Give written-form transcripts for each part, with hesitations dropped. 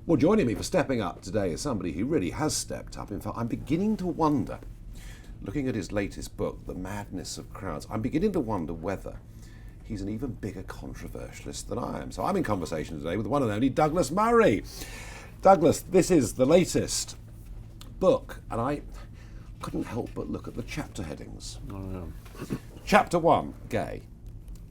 Well, joining me for stepping up today is somebody who really has stepped up. In fact, I'm beginning to wonder, looking at his latest book, The Madness of Crowds, I'm beginning to wonder whether he's an even bigger controversialist than I am. So I'm in conversation today with the one and only Douglas Murray. Douglas, this is the latest book, and I couldn't help but look at the chapter headings. Oh, no. Chapter 1, gay.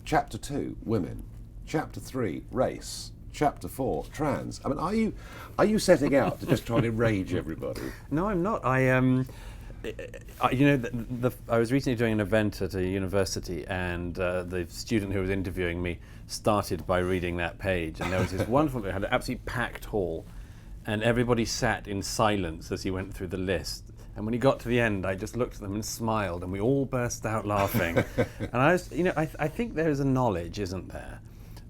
Chapter 2, women. Chapter 3, race. Chapter 4, trans. I mean, are you setting out to just try and enrage everybody? No, I'm not. I was recently doing an event at a university, and the student who was interviewing me started by reading that page, and there was this wonderful. It had an absolutely packed hall, and everybody sat in silence as he went through the list. And when he got to the end, I just looked at them and smiled, and we all burst out laughing. And I was, I think there is a knowledge, isn't there,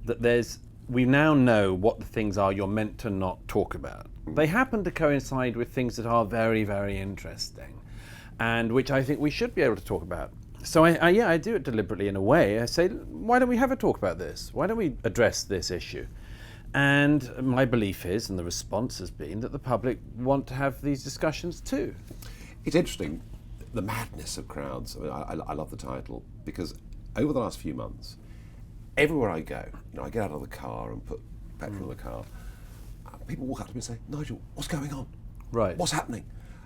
that we now know what the things are you're meant to not talk about. They happen to coincide with things that are very, very interesting, and which I think we should be able to talk about. So I do it deliberately in a way. I say, why don't we have a talk about this? Why don't we address this issue? And my belief is, and the response has been, that the public want to have these discussions too. It's interesting, The Madness of Crowds. I mean, I love the title, because over the last few months, everywhere I go, I get out of the car and put petrol in the car, people walk up to me and say, Nigel, what's going on? Right. What's happening?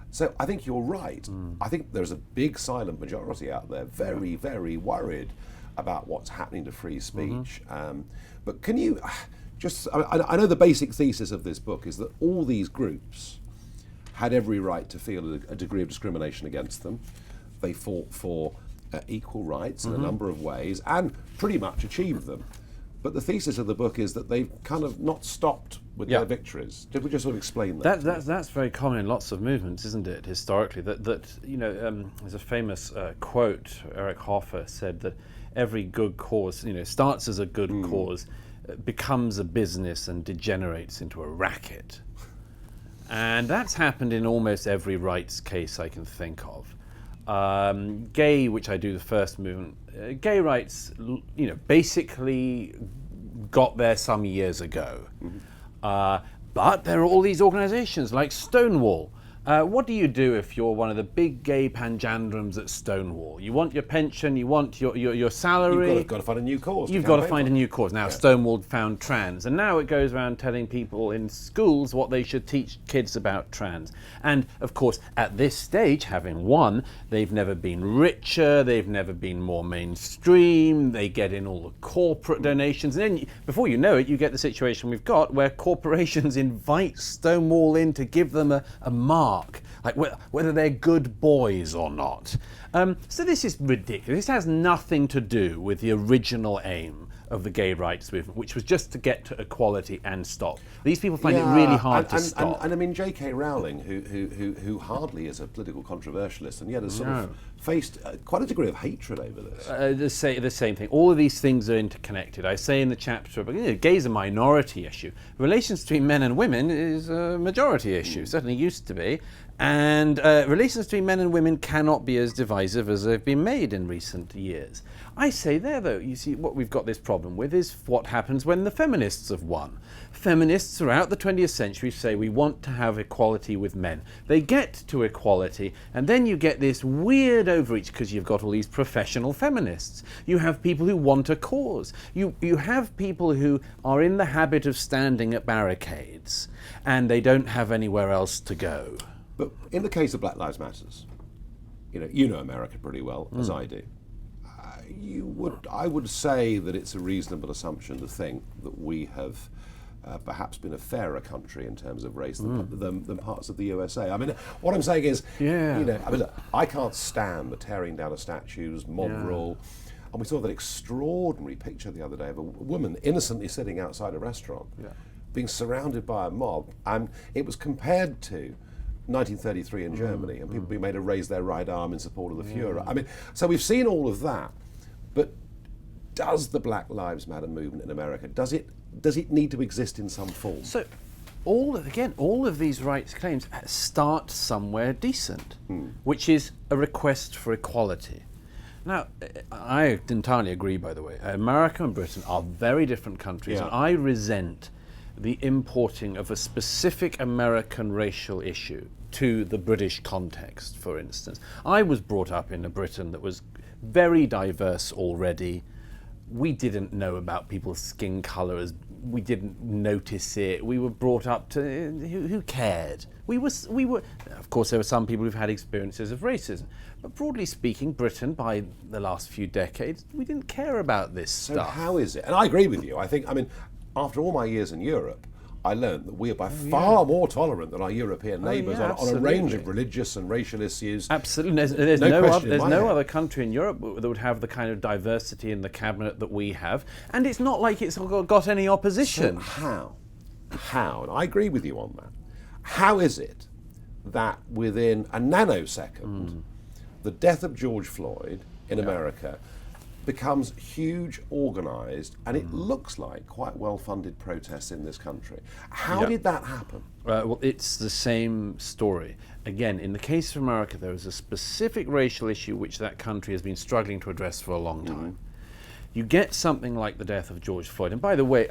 So I think you're right. I think there's a big silent majority out there very, very worried about what's happening to free speech. But can you just, I know the basic thesis of this book is that all these groups had every right to feel a degree of discrimination against them. They fought for equal rights in a number of ways and pretty much achieved them. But the thesis of the book is that they've kind of not stopped with their victories. Did we just sort of explain that? That's very common in lots of movements, isn't it, historically? That there's a famous quote. Eric Hoffer said that every good cause, starts as a good cause, becomes a business and degenerates into a racket. And that's happened in almost every rights case I can think of. Gay, which I do the first movement, gay rights, basically got there some years ago. But there are all these organizations like Stonewall. What do you do if you're one of the big gay panjandrums at Stonewall? You want your pension, you want your salary. You've got to find a new cause. You've got to find a new cause. Now, Stonewall found trans, and now it goes around telling people in schools what they should teach kids about trans. And, of course, at this stage, having won, they've never been richer, they've never been more mainstream, they get in all the corporate donations, and then, before you know it, you get the situation we've got where corporations invite Stonewall in to give them a mark. Like whether they're good boys or not. So this is ridiculous. This has nothing to do with the original aim of the gay rights movement, which was just to get to equality and stop. These people find it really hard to stop. And I mean, J.K. Rowling, who hardly is a political controversialist, and yet has sort of faced quite a degree of hatred over this. The same thing. All of these things are interconnected. I say in the chapter, gay is a minority issue. Relations between men and women is a majority issue. Certainly used to be. And relations between men and women cannot be as divisive as they've been made in recent years. I say there, though, you see, what we've got this problem with is what happens when the feminists have won. Feminists throughout the 20th century say we want to have equality with men. They get to equality, and then you get this weird overreach because you've got all these professional feminists. You have people who want a cause. You have people who are in the habit of standing at barricades, and they don't have anywhere else to go. But in the case of Black Lives Matters, you know America pretty well, as I do. I would say that it's a reasonable assumption to think that we have perhaps been a fairer country in terms of race than parts of the USA. I mean, what I'm saying is, look, I can't stand the tearing down of statues, mob rule. And we saw that extraordinary picture the other day of a woman innocently sitting outside a restaurant, being surrounded by a mob, and it was compared to 1933 in Germany, and people being made to raise their right arm in support of the Führer. I mean, so we've seen all of that, but does the Black Lives Matter movement in America, does it need to exist in some form? So, all of these rights claims start somewhere decent, which is a request for equality. Now, I entirely agree, by the way. America and Britain are very different countries, and I resent the importing of a specific American racial issue to the British context, for instance. I was brought up in a Britain that was very diverse already. We didn't know about people's skin colour, as we didn't notice it. We were brought up to who cared? We were. Of course, there were some people who've had experiences of racism, but broadly speaking, Britain, by the last few decades, we didn't care about this So stuff. how is it? And I agree with you. I mean, after all my years in Europe, I learned that we are by far more tolerant than our European neighbours yeah, on a range of absolutely. religious and racial issues. Absolutely, there's No no, question in my head. other country in Europe that would have the kind of diversity in the cabinet that we have, and it's not like it's got any opposition. So how, and I agree with you on that, how is it that within a nanosecond, the death of George Floyd in America becomes huge, organised, and it looks like quite well-funded protests in this country? How did that happen? Well, it's the same story. Again, in the case of America, there is a specific racial issue which that country has been struggling to address for a long time. You get something like the death of George Floyd, and by the way,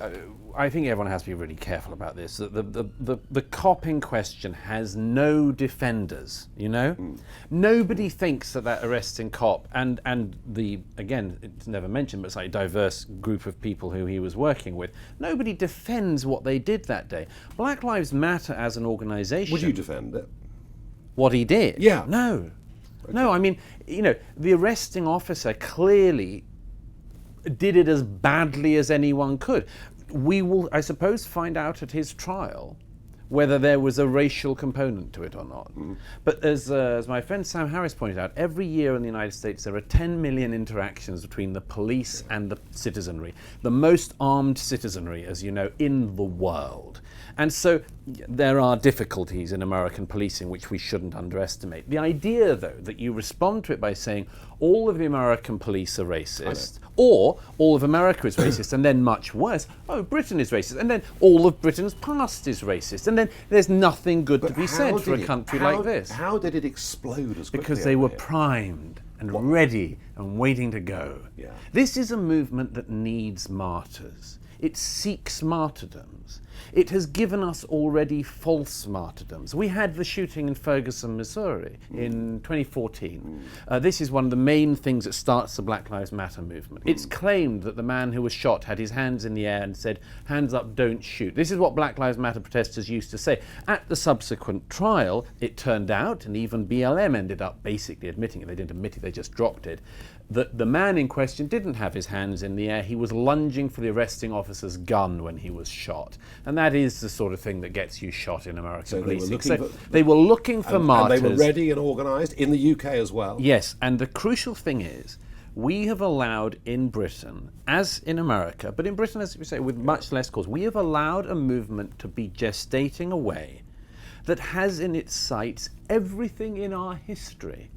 I think everyone has to be really careful about this. The cop in question has no defenders, you know? Nobody thinks that arresting cop and again, it's never mentioned, but it's like a diverse group of people who he was working with, nobody defends what they did that day. Black Lives Matter as an organisation... Would you defend it? What he did? Yeah. No. No, I mean, you know, the arresting officer clearly did it as badly as anyone could. We will, I suppose, find out at his trial whether there was a racial component to it or not. But as my friend Sam Harris pointed out, every year in the United States there are 10 million interactions between the police and the citizenry, the most armed citizenry, as you know, in the world. And so there are difficulties in American policing which we shouldn't underestimate. The idea, though, that you respond to it by saying all of the American police are racist, or all of America is racist, and then much worse, oh, Britain is racist, and then all of Britain's past is racist, and then there's nothing good to be said for a country like this. How did it explode as quickly? Because they were over here? primed and ready and waiting to go. Yeah. This is a movement that needs martyrs. It seeks martyrdoms. It has given us already false martyrdoms. We had the shooting in Ferguson, Missouri in 2014. This is one of the main things that starts the Black Lives Matter movement. It's claimed that the man who was shot had his hands in the air and said, "Hands up, don't shoot." This is what Black Lives Matter protesters used to say. At the subsequent trial, it turned out, and even BLM ended up basically admitting it, they didn't admit it, they just dropped it, that the man in question didn't have his hands in the air. He was lunging for the arresting officer's gun when he was shot. And that is the sort of thing that gets you shot in American So they were policing. looking So for- they were looking for martyrs. And they were ready and organised in the UK as well. Yes, and the crucial thing is, we have allowed in Britain, as in America, but in Britain, as we say, with much less cause, we have allowed a movement to be gestating away that has in its sights everything in our history.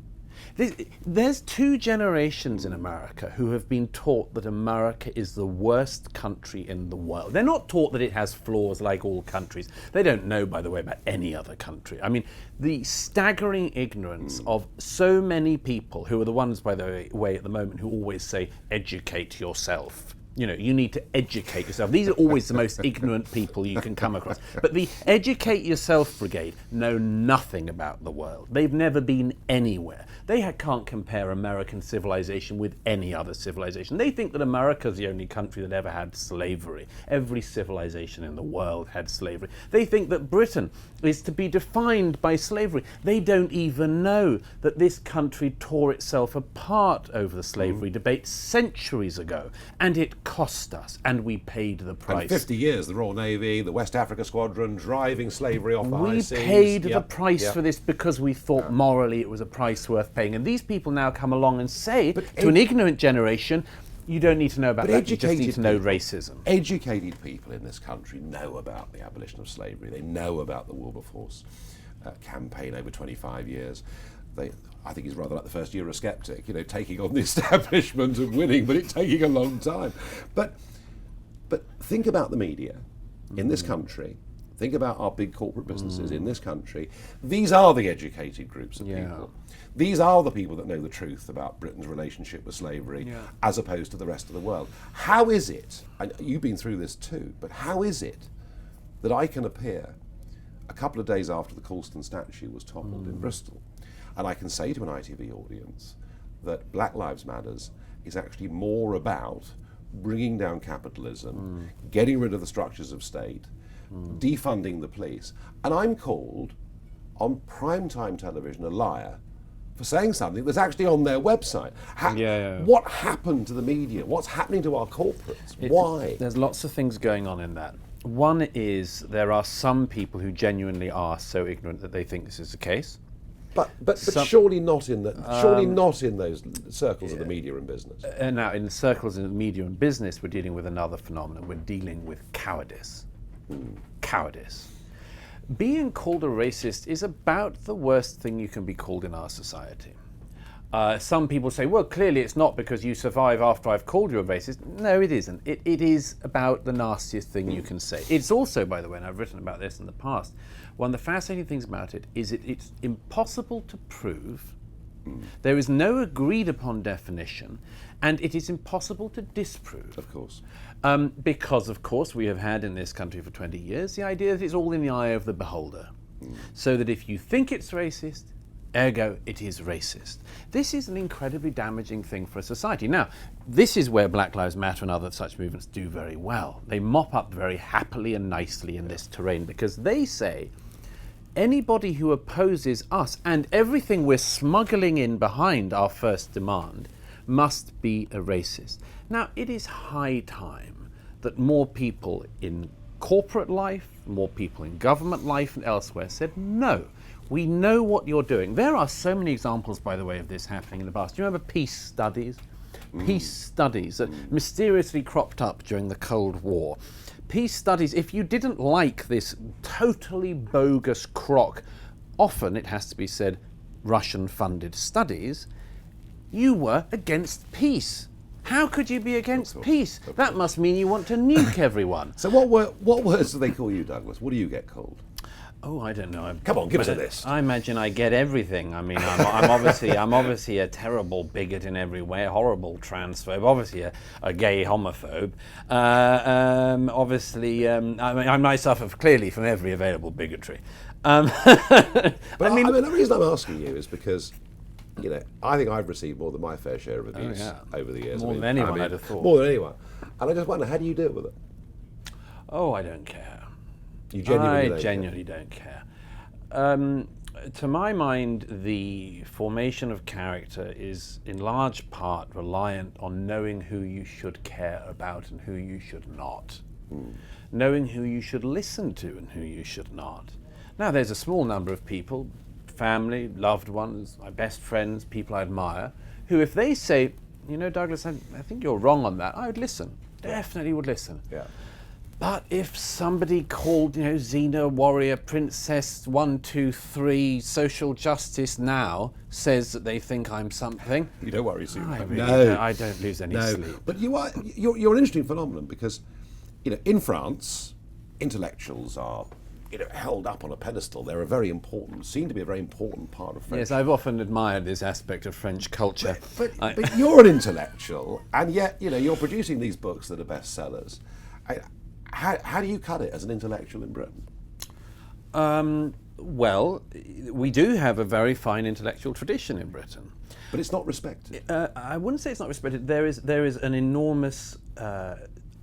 There's two generations in America who have been taught that America is the worst country in the world. They're not taught that it has flaws like all countries. They don't know, by the way, about any other country. I mean, the staggering ignorance of so many people, who are the ones, by the way, at the moment, who always say, educate yourself. You know, you need to educate yourself. These are always the most ignorant people you can come across. But the educate yourself brigade know nothing about the world. They've never been anywhere. They can't compare American civilization with any other civilization. They think that America's the only country that ever had slavery. Every civilization in the world had slavery. They think that Britain is to be defined by slavery. They don't even know that this country tore itself apart over the slavery debate centuries ago. And it cost us, and we paid the price. And 50 years, the Royal Navy, the West Africa Squadron, driving slavery off the high We seas. paid the Yep, price yep. for this because we thought morally it was a price worth paying. And these people now come along and say But to an ignorant generation, you don't need to know about But that, you just need educated to know people- racism. Educated people in this country know about the abolition of slavery. They know about the Wilberforce campaign over 25 years. I think he's rather like the first Eurosceptic, you know, taking on the establishment and winning, but it's taking a long time. But think about the media in this country. Think about our big corporate businesses in this country. These are the educated groups of people. These are the people that know the truth about Britain's relationship with slavery as opposed to the rest of the world. How is it, and you've been through this too, but how is it that I can appear a couple of days after the Colston statue was toppled in Bristol, and I can say to an ITV audience that Black Lives Matters is actually more about bringing down capitalism, getting rid of the structures of state, defunding the police, and I'm called on primetime television a liar for saying something that's actually on their website. What happened to the media? What's happening to our corporates? Why? There's lots of things going on in that. One is there are some people who genuinely are so ignorant that they think this is the case. But surely not in those circles of the media and business. Now, in the circles of the media and business, we're dealing with another phenomenon. We're dealing with cowardice. Cowardice. Being called a racist is about the worst thing you can be called in our society. Some people say, well, clearly it's not because you survive after I've called you a racist. No, it isn't. It is about the nastiest thing you can say. It's also, by the way, and I've written about this in the past, one of the fascinating things about it is it's impossible to prove. There is no agreed upon definition, and it is impossible to disprove. Of course. Because, of course, we have had in this country for 20 years the idea that it's all in the eye of the beholder. So that if you think it's racist, ergo it is racist. This is an incredibly damaging thing for a society. Now, this is where Black Lives Matter and other such movements do very well. They mop up very happily and nicely in this terrain because they say anybody who opposes us and everything we're smuggling in behind our first demand must be a racist. Now, it is high time that more people in corporate life, more people in government life and elsewhere said, no, we know what you're doing. There are so many examples, by the way, of this happening in the past. Do you remember peace studies? Peace studies that mysteriously cropped up during the Cold War. Peace studies, if you didn't like this totally bogus crock, often, it has to be said, Russian-funded studies, you were against peace. How could you be against peace? That must mean you want to nuke everyone. So what words do they call you, Douglas? What do you get called? Oh, I don't know. Come on, give us a list. I imagine I get everything. I mean, I'm obviously a terrible bigot in every way, a horrible transphobe, obviously a gay homophobe. I mean, I suffer clearly from every available bigotry. But I mean, the reason I'm asking you is because, you know, I think I've received more than my fair share of abuse over the years. More than anyone, I'd have thought. More than anyone. And I just wonder, how do you deal with it? Oh, I don't care. You genuinely don't genuinely don't care. To my mind, the formation of character is in large part reliant on knowing who you should care about and who you should not. Knowing who you should listen to and who you should not. Now, there's a small number of people, family, loved ones, my best friends, people I admire, who if they say, you know, Douglas, I think you're wrong on that, I would listen. Definitely would listen. Yeah. But if somebody called, you know, Xena, warrior, princess, 1, 2, 3, social justice now says that they think I'm something. You don't worry, Sue. I don't lose any sleep. But you're an interesting phenomenon because, you know, in France, intellectuals are, you know, held up on a pedestal. They're a very important, seem to be a very important part of French. Yes, I've often admired this aspect of French culture. But you're an intellectual, and yet, you know, you're producing these books that are bestsellers. How do you cut it as an intellectual in Britain? Well, we do have a very fine intellectual tradition in Britain. But it's not respected. I wouldn't say it's not respected. There is an enormous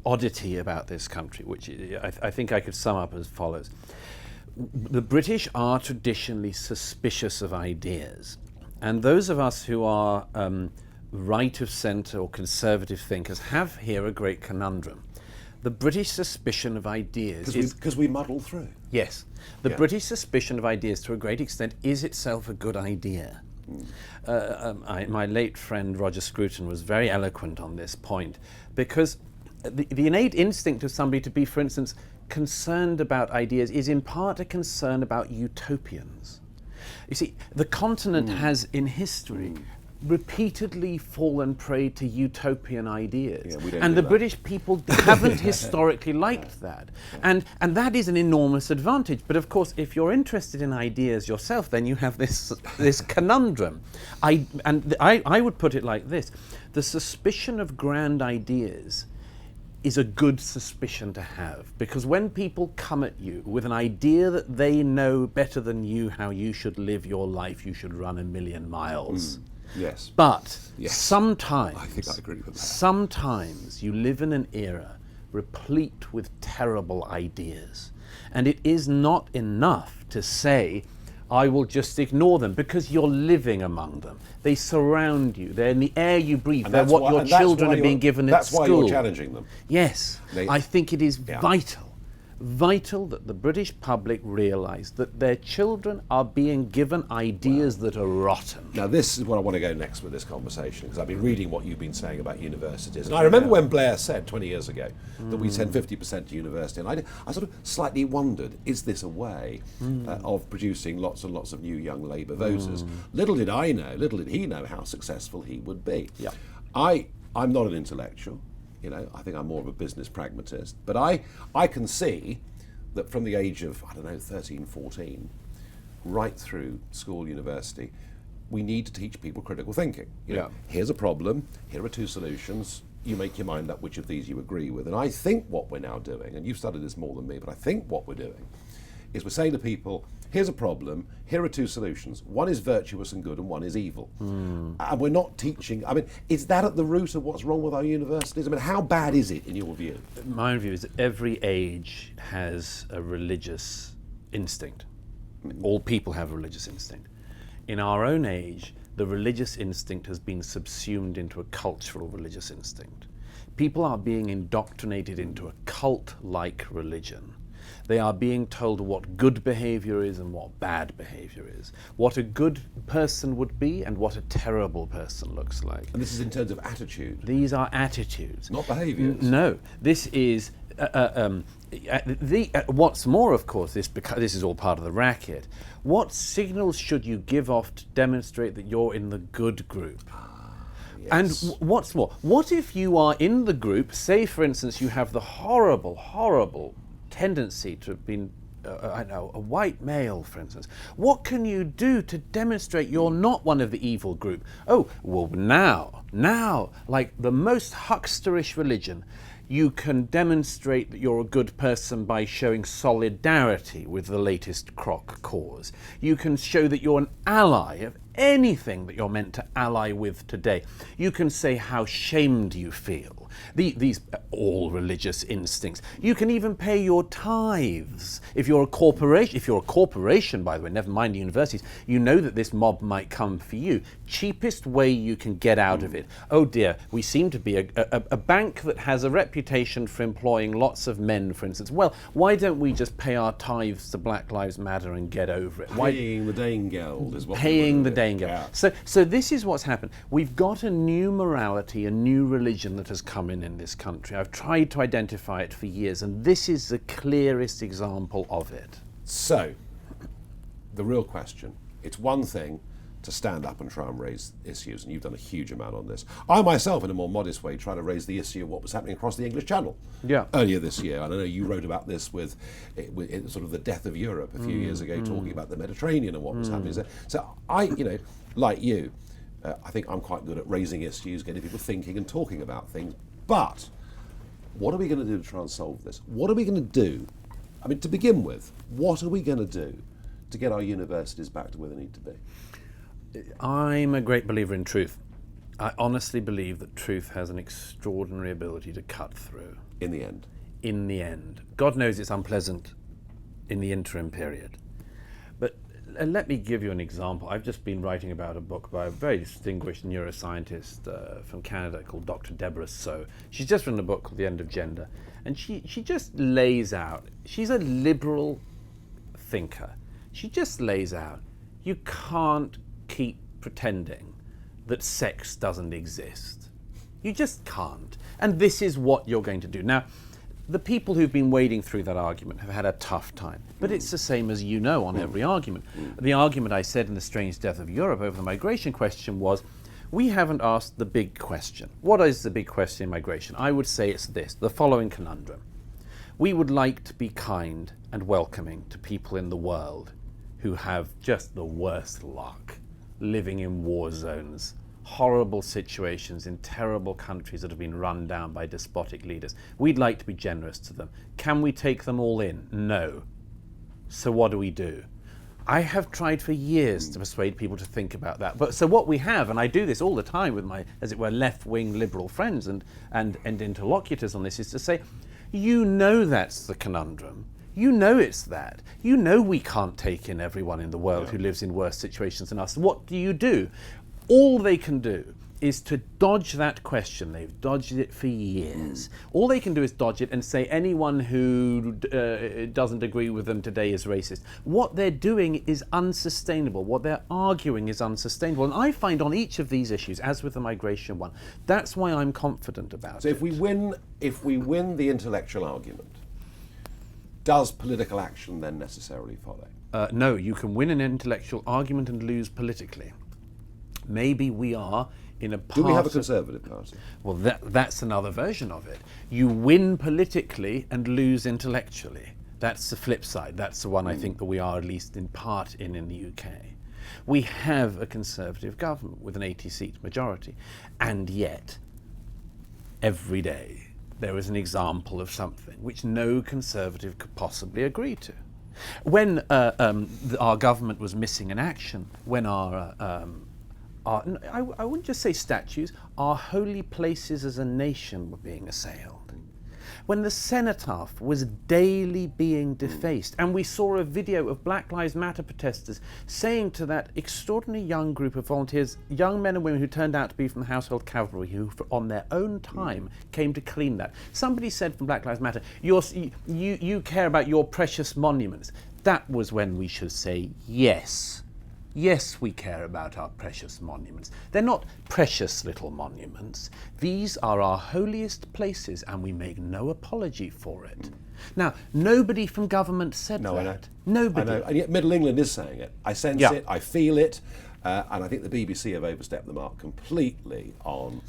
oddity about this country, which I think I could sum up as follows. The British are traditionally suspicious of ideas. And those of us who are right of centre or conservative thinkers have here a great conundrum. The British suspicion of ideas because we muddle through. Yes. The British suspicion of ideas, to a great extent, is itself a good idea. My late friend Roger Scruton was very eloquent on this point, because the innate instinct of somebody to be, for instance, concerned about ideas is in part a concern about utopians. You see, the continent has, in history, repeatedly fallen prey to utopian ideas. And the British people haven't historically liked that. And that is an enormous advantage. But of course, if you're interested in ideas yourself, then you have this conundrum. I would put it like this. The suspicion of grand ideas is a good suspicion to have, because when people come at you with an idea that they know better than you how you should live your life, you should run 1,000,000 miles. Yes. But Yes. sometimes, I think I agree with that. sometimes you live in an era replete with terrible ideas, and it is not enough to say, I will just ignore them, because you're living among them. They surround you. They're in the air you breathe. They're what your children are being given at school. That's why you're challenging them. Yes. I think it is vital that the British public realise that their children are being given ideas that are rotten. Now, this is where I want to go next with this conversation, because I've been reading what you've been saying about universities. And I remember when Blair said 20 years ago that we send 50% to university, and I sort of slightly wondered, is this a way of producing lots and lots of new young Labour voters? Little did he know how successful he would be. Yeah. I'm not an intellectual. You know, I think I'm more of a business pragmatist. But I can see that from the age of, 13, 14, right through school, university, we need to teach people critical thinking. You know, here's a problem, here are 2 solutions, you make your mind up which of these you agree with. And I think what we're now doing, and you've studied this more than me, but I think what we're doing is we're saying to people, here's a problem, here are 2 solutions. One is virtuous and good and one is evil. And we're not teaching, is that at the root of what's wrong with our universities? How bad is it in your view? My view is that every age has a religious instinct. All people have a religious instinct. In our own age, the religious instinct has been subsumed into a cultural religious instinct. People are being indoctrinated into a cult-like religion. They are being told what good behavior is and what bad behavior is, what a good person would be and what a terrible person looks like. And this is in terms of attitude. These are attitudes. Not behaviors. No, this is what's more, of course, this is all part of the racket. What signals should you give off to demonstrate that you're in the good group? Yes. And what's more, what if you are in the group, say for instance you have the horrible tendency to have been a white male, for instance. What can you do to demonstrate you're not one of the evil group? Oh, well now, like the most hucksterish religion, you can demonstrate that you're a good person by showing solidarity with the latest crock cause. You can show that you're an ally of anything that you're meant to ally with today. You can say how shamed you feel. These all religious instincts. You can even pay your tithes. If you're a corporation, by the way, never mind the universities, you know that this mob might come for you. Cheapest way you can get out of it. Oh dear, we seem to be a bank that has a reputation for employing lots of men, for instance. Well, why don't we just pay our tithes to Black Lives Matter and get over it? Paying the Danegeld is what paying the Danegeld. Yeah. So this is what's happened. We've got a new morality, a new religion that has come in this country. I've tried to identify it for years, and this is the clearest example of it. So, the real question, it's one thing to stand up and try and raise issues, and you've done a huge amount on this. I myself, in a more modest way, tried to raise the issue of what was happening across the English Channel earlier this year. And I know you wrote about this with sort of the death of Europe a few years ago, talking about the Mediterranean and what was happening. So I, like you, I think I'm quite good at raising issues, getting people thinking and talking about things. But what are we going to do to try and solve this? What are we going to do? To begin with, what are we going to do to get our universities back to where they need to be? I'm a great believer in truth. I honestly believe that truth has an extraordinary ability to cut through. In the end. In the end. God knows it's unpleasant in the interim period. But let me give you an example. I've just been writing about a book by a very distinguished neuroscientist from Canada called Dr. Deborah So. She's just written a book called The End of Gender. And she just lays out, she's a liberal thinker. She just lays out, you can't keep pretending that sex doesn't exist. You just can't. And this is what you're going to do. Now, the people who've been wading through that argument have had a tough time. But it's the same as you know on every argument. The argument I said in The Strange Death of Europe over the migration question was, we haven't asked the big question. What is the big question in migration? I would say it's this, the following conundrum. We would like to be kind and welcoming to people in the world who have just the worst luck, living in war zones horrible situations in terrible countries that have been run down by despotic leaders. We'd like to be generous to them. Can we take them all in? No. So what do? I have tried for years to persuade people to think about that. But so what we have, and I do this all the time with my, as it were, left-wing liberal friends and interlocutors on this, is to say, you know that's the conundrum. You know it's that. You know we can't take in everyone in the world who lives in worse situations than us. What do? All they can do is to dodge that question. They've dodged it for years. All they can do is dodge it and say anyone who doesn't agree with them today is racist. What they're doing is unsustainable. What they're arguing is unsustainable. And I find on each of these issues, as with the migration one, that's why I'm confident about it. So if we win the intellectual argument, does political action then necessarily follow? No, you can win an intellectual argument and lose politically. Maybe we are in a part. Do we have a Conservative Party? Well, that's another version of it. You win politically and lose intellectually. That's the flip side. That's the one I think that we are at least in part in the UK. We have a Conservative government with an 80-seat majority, and yet every day there is an example of something which no Conservative could possibly agree to. When our government was missing in action, when I wouldn't just say statues, our holy places as a nation were being assailed. When the cenotaph was daily being defaced, and we saw a video of Black Lives Matter protesters saying to that extraordinary young group of volunteers, young men and women who turned out to be from the Household Cavalry, who on their own time came to clean that. Somebody said from Black Lives Matter, you care about your precious monuments. That was when we should say yes. Yes, we care about our precious monuments. They're not precious little monuments. These are our holiest places, and we make no apology for it. Now, nobody from government said that. I know. Nobody. I know. And yet Middle England is saying it. I sense it, I feel it, and I think the BBC have overstepped the mark completely on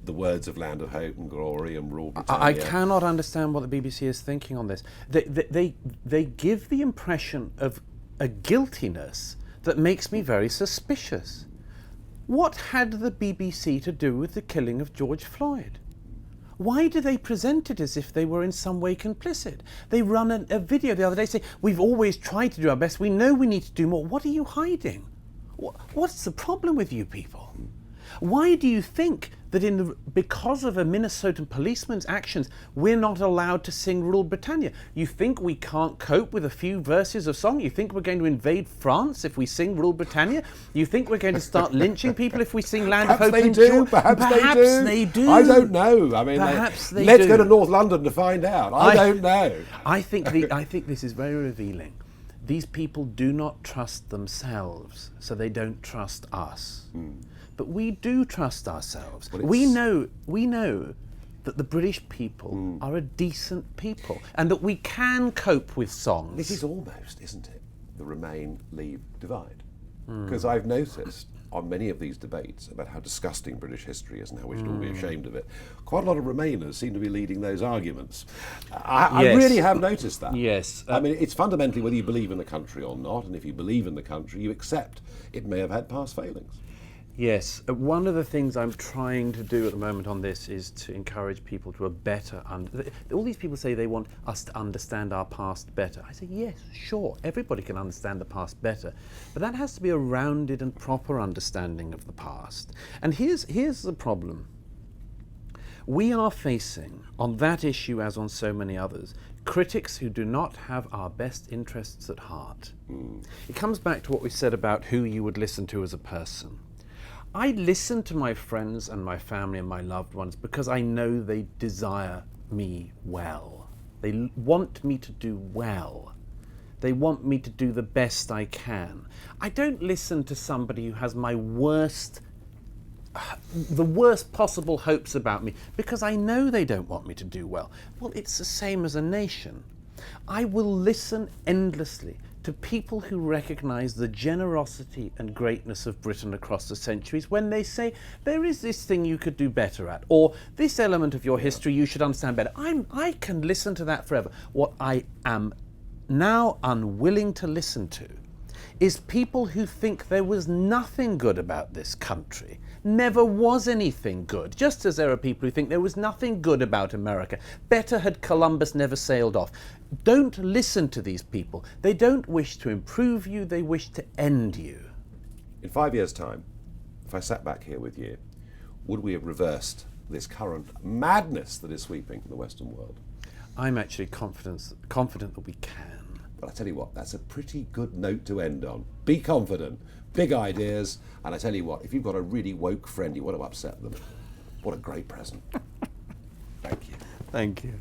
the words of Land of Hope and Glory and Rule Britannia. I cannot understand what the BBC is thinking on this. They give the impression of a guiltiness that makes me very suspicious. What had the BBC to do with the killing of George Floyd? Why do they present it as if they were in some way complicit? They run a video the other day saying, we've always tried to do our best, we know we need to do more. What are you hiding? What's the problem with you people? Why do you think that because of a Minnesotan policeman's actions, we're not allowed to sing Rule Britannia? You think we can't cope with a few verses of song? You think we're going to invade France if we sing Rule Britannia? You think we're going to start lynching people if we sing Land of Hope and Joy? Perhaps they do. I don't know. I mean, let's go to North London to find out. I don't know. I think this is very revealing. These people do not trust themselves, so they don't trust us. But we do trust ourselves. We know that the British people are a decent people and that we can cope with songs. This is almost, isn't it, the Remain-Leave divide? Because I've noticed on many of these debates about how disgusting British history is and how we should all be ashamed of it, quite a lot of Remainers seem to be leading those arguments. I really have noticed that. Yes. I mean, it's fundamentally whether you believe in the country or not, and if you believe in the country, you accept it may have had past failings. Yes, one of the things I'm trying to do at the moment on this is to encourage people to a better all these people say they want us to understand our past better. I say, yes, sure, everybody can understand the past better, but that has to be a rounded and proper understanding of the past. And here's the problem. We are facing, on that issue as on so many others, critics who do not have our best interests at heart. It comes back to what we said about who you would listen to as a person. I listen to my friends and my family and my loved ones because I know they desire me well. They want me to do well. They want me to do the best I can. I don't listen to somebody who has the worst possible hopes about me because I know they don't want me to do well. Well, it's the same as a nation. I will listen endlessly to people who recognise the generosity and greatness of Britain across the centuries when they say, there is this thing you could do better at, or this element of your history you should understand better. I can listen to that forever. What I am now unwilling to listen to is people who think there was nothing good about this country. Never was anything good. Just as there are people who think there was nothing good about America. Better had Columbus never sailed off. Don't listen to these people. They don't wish to improve you, they wish to end you. In 5 years' time, if I sat back here with you, would we have reversed this current madness that is sweeping the Western world? I'm actually confident that we can. But I tell you what, that's a pretty good note to end on. Be confident, big ideas, and I tell you what, if you've got a really woke friend, you want to upset them. What a great present. Thank you. Thank you.